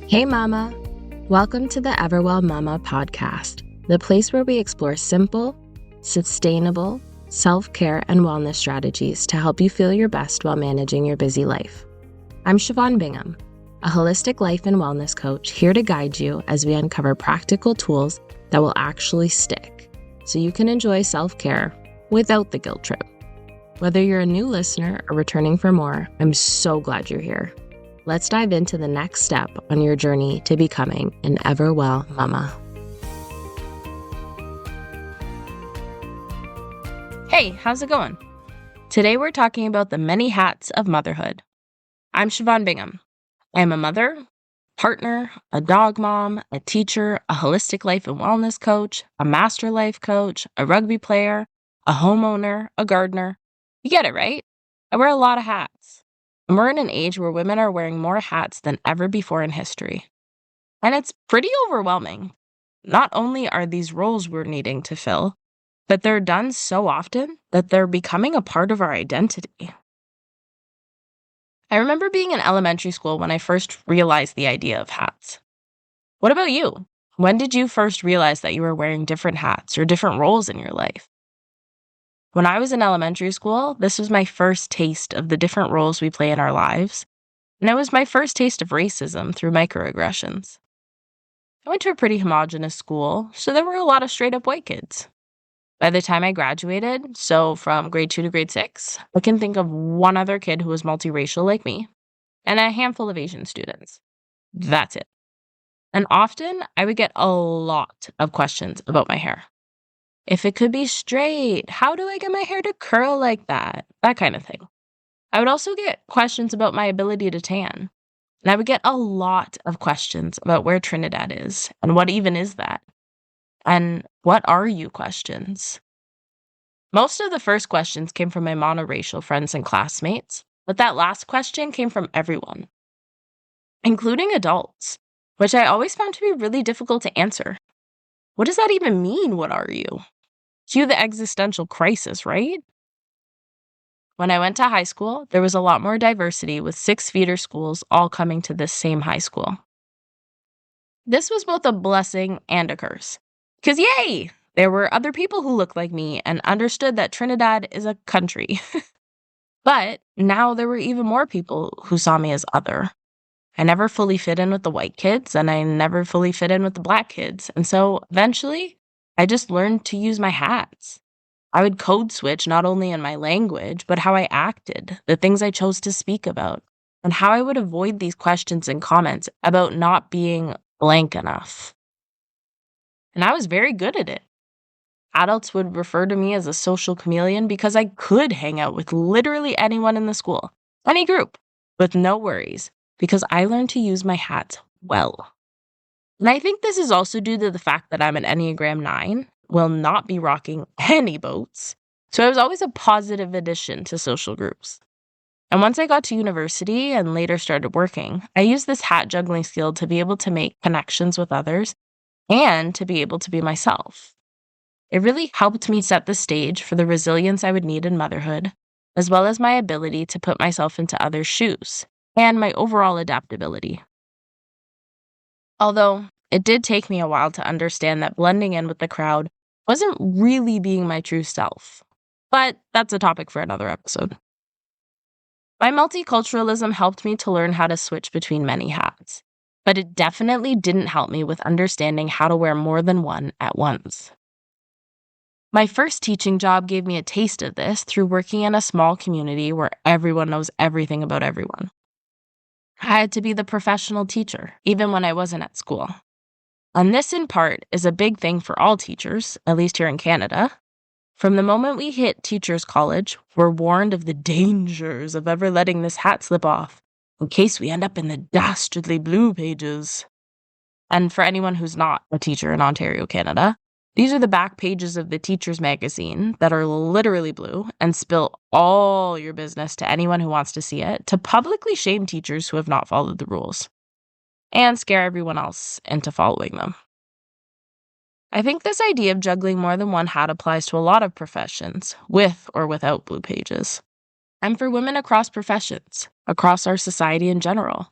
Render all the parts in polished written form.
Hey Mama! Welcome to the Everwell Mama podcast, the place where we explore simple, sustainable, self-care and wellness strategies to help you feel your best while managing your busy life. I'm Siobhan Bingham, a holistic life and wellness coach here to guide you as we uncover practical tools that will actually stick, so you can enjoy self-care without the guilt trip. Whether you're a new listener or returning for more, I'm so glad you're here. Let's dive into the next step on your journey to becoming an Everwell Mama. Hey, how's it going? Today we're talking about the many hats of motherhood. I'm Siobhan Bingham. I am a mother, partner, a dog mom, a teacher, a holistic life and wellness coach, a master life coach, a rugby player, a homeowner, a gardener. You get it, right? I wear a lot of hats. And we're in an age where women are wearing more hats than ever before in history. And it's pretty overwhelming. Not only are these roles we're needing to fill, but they're done so often that they're becoming a part of our identity. I remember being in elementary school when I first realized the idea of hats. What about you? When did you first realize that you were wearing different hats or different roles in your life? When I was in elementary school, this was my first taste of the different roles we play in our lives, and it was my first taste of racism through microaggressions. I went to a pretty homogenous school, so there were a lot of straight-up white kids. By the time I graduated, so from grade 2 to grade 6, I can think of one other kid who was multiracial like me, and a handful of Asian students. That's it. And often, I would get a lot of questions about my hair. If it could be straight, how do I get my hair to curl like that? That kind of thing. I would also get questions about my ability to tan. And I would get a lot of questions about where Trinidad is and what even is that. And what are you questions? Most of the first questions came from my monoracial friends and classmates, but that last question came from everyone, including adults, which I always found to be really difficult to answer. What does that even mean, what are you? Cue the existential crisis, right? When I went to high school, there was a lot more diversity with 6 feeder schools all coming to this same high school. This was both a blessing and a curse. Because yay! There were other people who looked like me and understood that Trinidad is a country. But now there were even more people who saw me as other. I never fully fit in with the white kids, and I never fully fit in with the black kids. And so eventually, I just learned to use my hats. I would code switch not only in my language, but how I acted, the things I chose to speak about, and how I would avoid these questions and comments about not being blank enough. And I was very good at it. Adults would refer to me as a social chameleon because I could hang out with literally anyone in the school, any group, with no worries, because I learned to use my hats well. And I think this is also due to the fact that I'm an Enneagram 9, will not be rocking any boats, so I was always a positive addition to social groups. And once I got to university and later started working, I used this hat juggling skill to be able to make connections with others and to be able to be myself. It really helped me set the stage for the resilience I would need in motherhood, as well as my ability to put myself into others' shoes and my overall adaptability. Although it did take me a while to understand that blending in with the crowd wasn't really being my true self. But that's a topic for another episode. My multiculturalism helped me to learn how to switch between many hats, but it definitely didn't help me with understanding how to wear more than one at once. My first teaching job gave me a taste of this through working in a small community where everyone knows everything about everyone. I had to be the professional teacher, even when I wasn't at school. And this, in part, is a big thing for all teachers, at least here in Canada. From the moment we hit teachers' college, we're warned of the dangers of ever letting this hat slip off, in case we end up in the dastardly blue pages. And for anyone who's not a teacher in Ontario, Canada, these are the back pages of the teacher's magazine that are literally blue and spill all your business to anyone who wants to see it, to publicly shame teachers who have not followed the rules, and scare everyone else into following them. I think this idea of juggling more than one hat applies to a lot of professions, with or without blue pages, and for women across professions, across our society in general.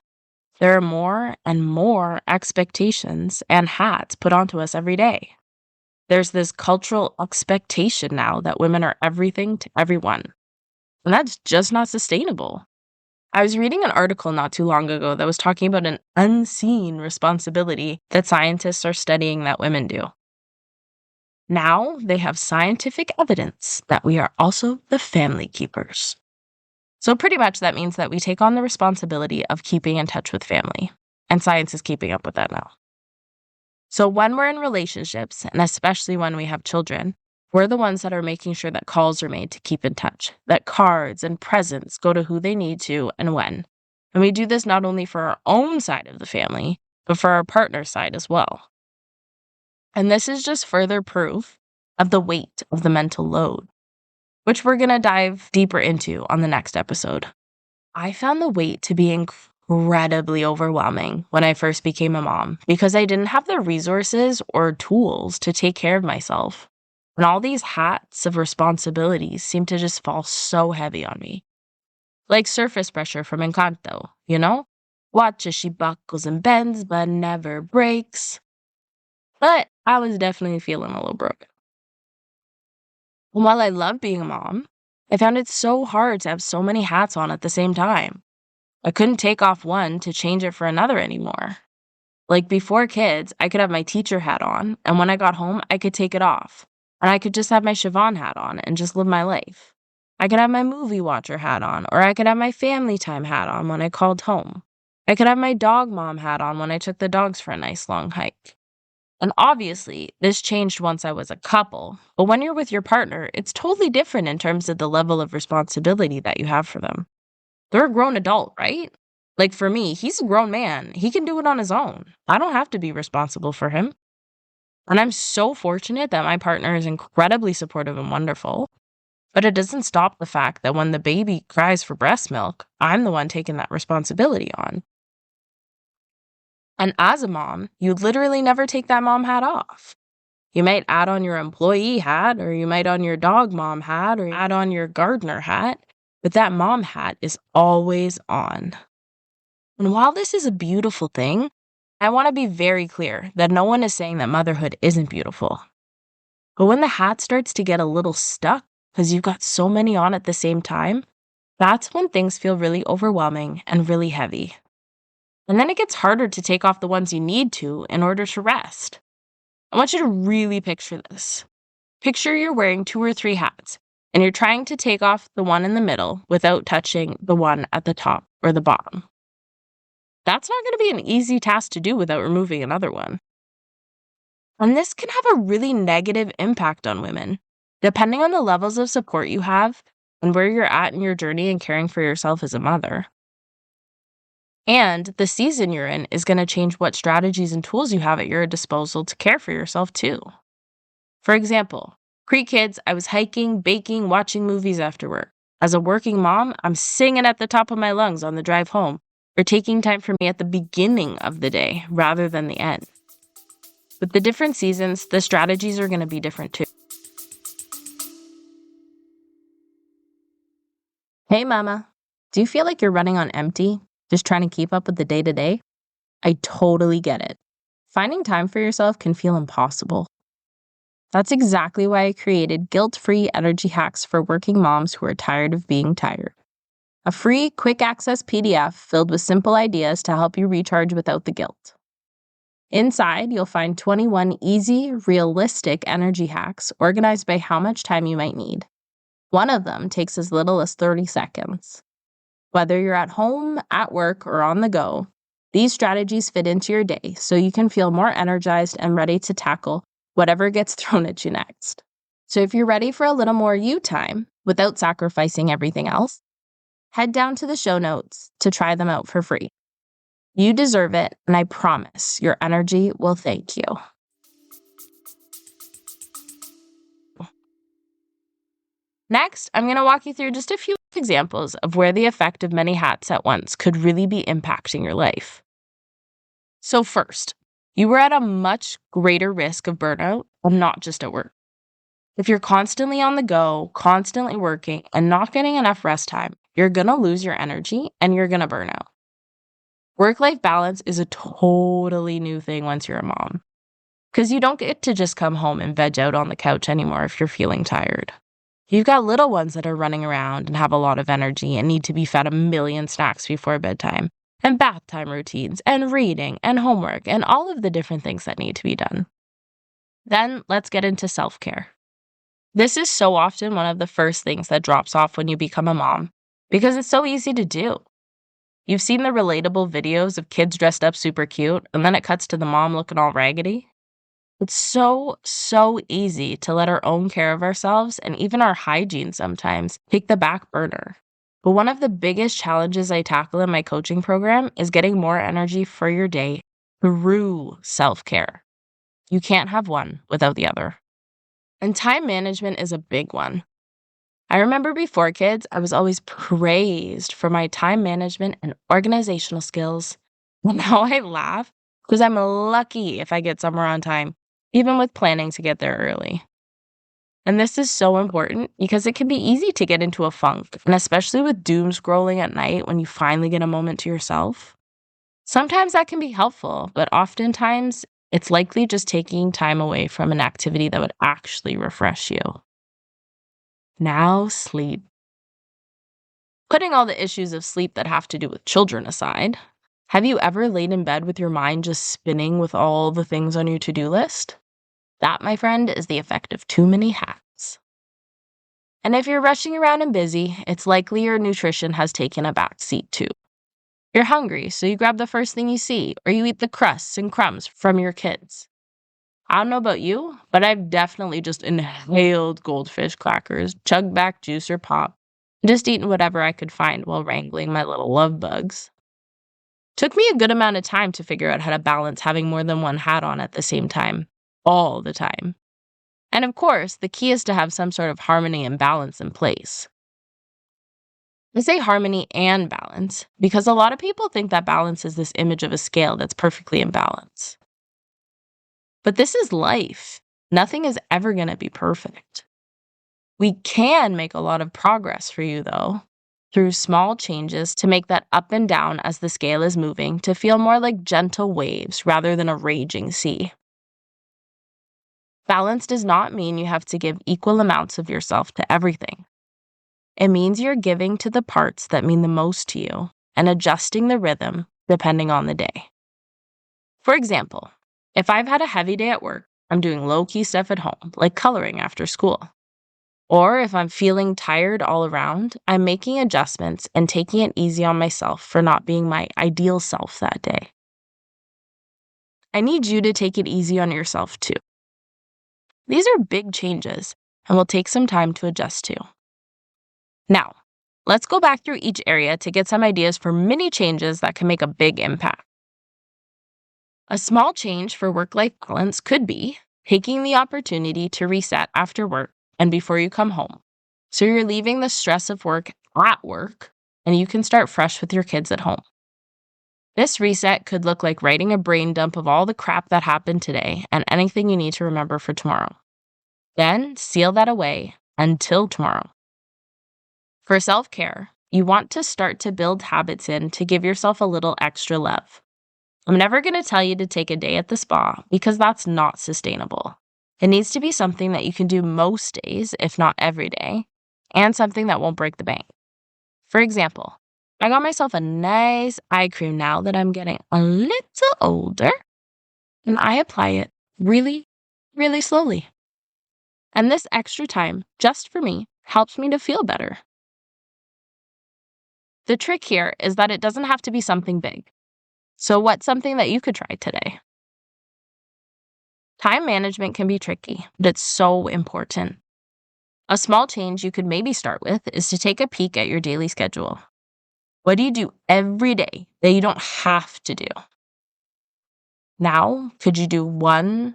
There are more and more expectations and hats put onto us every day. There's this cultural expectation now that women are everything to everyone, and that's just not sustainable. I was reading an article not too long ago that was talking about an unseen responsibility that scientists are studying that women do. Now they have scientific evidence that we are also the family keepers. So pretty much that means that we take on the responsibility of keeping in touch with family, and science is keeping up with that now. So when we're in relationships, and especially when we have children, we're the ones that are making sure that calls are made to keep in touch, that cards and presents go to who they need to and when. And we do this not only for our own side of the family, but for our partner's side as well. And this is just further proof of the weight of the mental load, which we're going to dive deeper into on the next episode. I found the weight to be incredibly overwhelming when I first became a mom because I didn't have the resources or tools to take care of myself. And all these hats of responsibilities seemed to just fall so heavy on me. Like surface pressure from Encanto, you know? Watch as she buckles and bends but never breaks. But I was definitely feeling a little broken. And while I love being a mom, I found it so hard to have so many hats on at the same time. I couldn't take off one to change it for another anymore. Like before kids, I could have my teacher hat on, and when I got home, I could take it off. And I could just have my Siobhan hat on and just live my life. I could have my movie watcher hat on, or I could have my family time hat on when I called home. I could have my dog mom hat on when I took the dogs for a nice long hike. And obviously, this changed once I was a couple, but when you're with your partner, it's totally different in terms of the level of responsibility that you have for them. They're a grown adult, right? Like for me, he's a grown man. He can do it on his own. I don't have to be responsible for him. And I'm so fortunate that my partner is incredibly supportive and wonderful. But it doesn't stop the fact that when the baby cries for breast milk, I'm the one taking that responsibility on. And as a mom, you literally never take that mom hat off. You might add on your employee hat, or you might on your dog mom hat, or add on your gardener hat, but that mom hat is always on. And while this is a beautiful thing, I want to be very clear that no one is saying that motherhood isn't beautiful. But when the hat starts to get a little stuck because you've got so many on at the same time, that's when things feel really overwhelming and really heavy. And then it gets harder to take off the ones you need to in order to rest. I want you to really picture this. Picture you're wearing 2 or 3 hats, and you're trying to take off the one in the middle without touching the one at the top or the bottom. That's not going to be an easy task to do without removing another one. And this can have a really negative impact on women, depending on the levels of support you have and where you're at in your journey in caring for yourself as a mother. And the season you're in is going to change what strategies and tools you have at your disposal to care for yourself too. For example, pre-kids, I was hiking, baking, watching movies after work. As a working mom, I'm singing at the top of my lungs on the drive home, or taking time for me at the beginning of the day rather than the end. With the different seasons, the strategies are going to be different too. Hey mama, do you feel like you're running on empty, just trying to keep up with the day-to-day? I totally get it. Finding time for yourself can feel impossible. That's exactly why I created guilt-free energy hacks for working moms who are tired of being tired. A free, quick-access PDF filled with simple ideas to help you recharge without the guilt. Inside, you'll find 21 easy, realistic energy hacks organized by how much time you might need. One of them takes as little as 30 seconds. Whether you're at home, at work, or on the go, these strategies fit into your day so you can feel more energized and ready to tackle whatever gets thrown at you next. So if you're ready for a little more you time without sacrificing everything else, head down to the show notes to try them out for free. You deserve it, and I promise your energy will thank you. Next, I'm going to walk you through just a few examples of where the effect of many hats at once could really be impacting your life. So first, you are at a much greater risk of burnout, and not just at work. If you're constantly on the go, constantly working, and not getting enough rest time, you're going to lose your energy and you're going to burn out. Work-life balance is a totally new thing once you're a mom, because you don't get to just come home and veg out on the couch anymore if you're feeling tired. You've got little ones that are running around and have a lot of energy and need to be fed a million snacks before bedtime, and bath time routines, and reading, and homework, and all of the different things that need to be done. Then let's get into self-care. This is so often one of the first things that drops off when you become a mom, because it's so easy to do. You've seen the relatable videos of kids dressed up super cute, and then it cuts to the mom looking all raggedy. It's so easy to let our own care of ourselves and even our hygiene sometimes take the back burner. But one of the biggest challenges I tackle in my coaching program is getting more energy for your day through self-care. You can't have one without the other. And time management is a big one. I remember before kids, I was always praised for my time management and organizational skills. Well, now I laugh because I'm lucky if I get somewhere on time, even with planning to get there early. And this is so important because it can be easy to get into a funk, and especially with doom scrolling at night when you finally get a moment to yourself. Sometimes that can be helpful, but oftentimes it's likely just taking time away from an activity that would actually refresh you. Now, sleep. Putting all the issues of sleep that have to do with children aside, have you ever laid in bed with your mind just spinning with all the things on your to-do list? That, my friend, is the effect of too many hats. And if you're rushing around and busy, it's likely your nutrition has taken a back seat too. You're hungry, so you grab the first thing you see, or you eat the crusts and crumbs from your kids. I don't know about you, but I've definitely just inhaled goldfish crackers, chugged back juice or pop, just eaten whatever I could find while wrangling my little love bugs. Took me a good amount of time to figure out how to balance having more than one hat on at the same time, all the time. And of course, the key is to have some sort of harmony and balance in place. I say harmony and balance because a lot of people think that balance is this image of a scale that's perfectly in balance. But this is life. Nothing is ever going to be perfect. We can make a lot of progress for you, though, through small changes to make that up and down as the scale is moving to feel more like gentle waves rather than a raging sea. Balance does not mean you have to give equal amounts of yourself to everything. It means you're giving to the parts that mean the most to you and adjusting the rhythm depending on the day. For example, if I've had a heavy day at work, I'm doing low-key stuff at home, like coloring after school. Or if I'm feeling tired all around, I'm making adjustments and taking it easy on myself for not being my ideal self that day. I need you to take it easy on yourself too. These are big changes and will take some time to adjust to. Now, let's go back through each area to get some ideas for mini changes that can make a big impact. A small change for work-life balance could be taking the opportunity to reset after work and before you come home. So you're leaving the stress of work at work and you can start fresh with your kids at home. This reset could look like writing a brain dump of all the crap that happened today and anything you need to remember for tomorrow. Then seal that away until tomorrow. For self-care, you want to start to build habits in to give yourself a little extra love. I'm never going to tell you to take a day at the spa because that's not sustainable. It needs to be something that you can do most days, if not every day, and something that won't break the bank. For example, I got myself a nice eye cream now that I'm getting a little older, and I apply it really, really slowly. And this extra time, just for me, helps me to feel better. The trick here is that it doesn't have to be something big. So what's something that you could try today? Time management can be tricky, but it's so important. A small change you could maybe start with is to take a peek at your daily schedule. What do you do every day that you don't have to do? Now, could you do 1,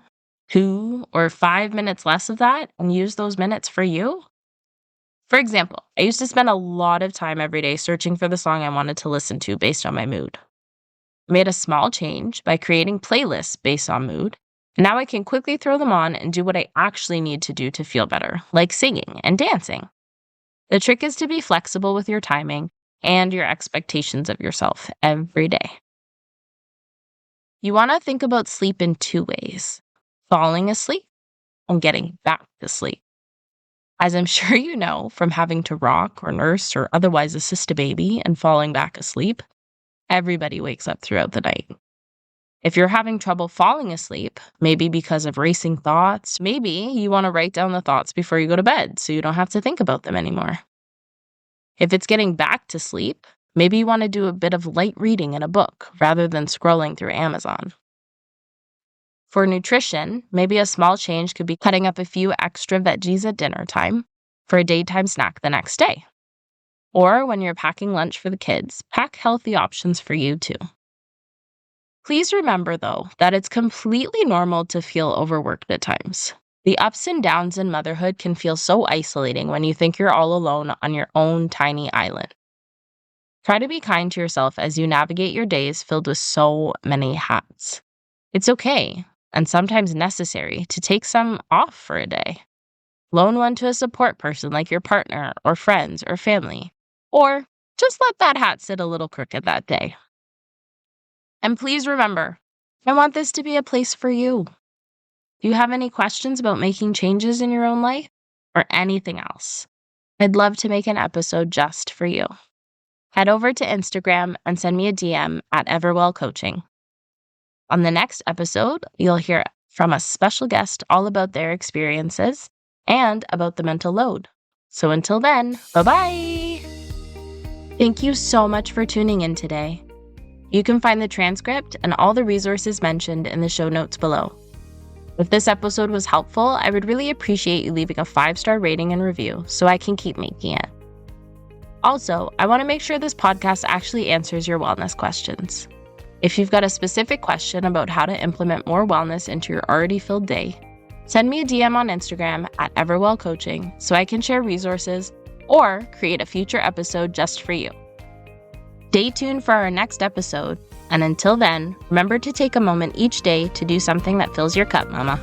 2, or 5 minutes less of that and use those minutes for you? For example, I used to spend a lot of time every day searching for the song I wanted to listen to based on my mood. I made a small change by creating playlists based on mood. Now I can quickly throw them on and do what I actually need to do to feel better, like singing and dancing. The trick is to be flexible with your timing and your expectations of yourself every day. You want to think about sleep in two ways: falling asleep and getting back to sleep. As I'm sure you know from having to rock or nurse or otherwise assist a baby and falling back asleep, everybody wakes up throughout the night. If you're having trouble falling asleep, maybe because of racing thoughts, maybe you want to write down the thoughts before you go to bed so you don't have to think about them anymore. If it's getting back to sleep, maybe you want to do a bit of light reading in a book rather than scrolling through Amazon. For nutrition, maybe a small change could be cutting up a few extra veggies at dinner time for a daytime snack the next day. Or when you're packing lunch for the kids, pack healthy options for you too. Please remember, though, that it's completely normal to feel overworked at times. The ups and downs in motherhood can feel so isolating when you think you're all alone on your own tiny island. Try to be kind to yourself as you navigate your days filled with so many hats. It's okay, and sometimes necessary, to take some off for a day. Loan one to a support person like your partner or friends or family. Or just let that hat sit a little crooked that day. And please remember, I want this to be a place for you. Do you have any questions about making changes in your own life or anything else? I'd love to make an episode just for you. Head over to Instagram and send me a DM at Everwell Coaching. On the next episode, you'll hear from a special guest all about their experiences and about the mental load. So until then, bye-bye! Thank you so much for tuning in today. You can find the transcript and all the resources mentioned in the show notes below. If this episode was helpful, I would really appreciate you leaving a 5-star rating and review so I can keep making it. Also, I want to make sure this podcast actually answers your wellness questions. If you've got a specific question about how to implement more wellness into your already filled day, send me a DM on Instagram at Everwell Coaching so I can share resources or create a future episode just for you. Stay tuned for our next episode, and until then, remember to take a moment each day to do something that fills your cup, Mama.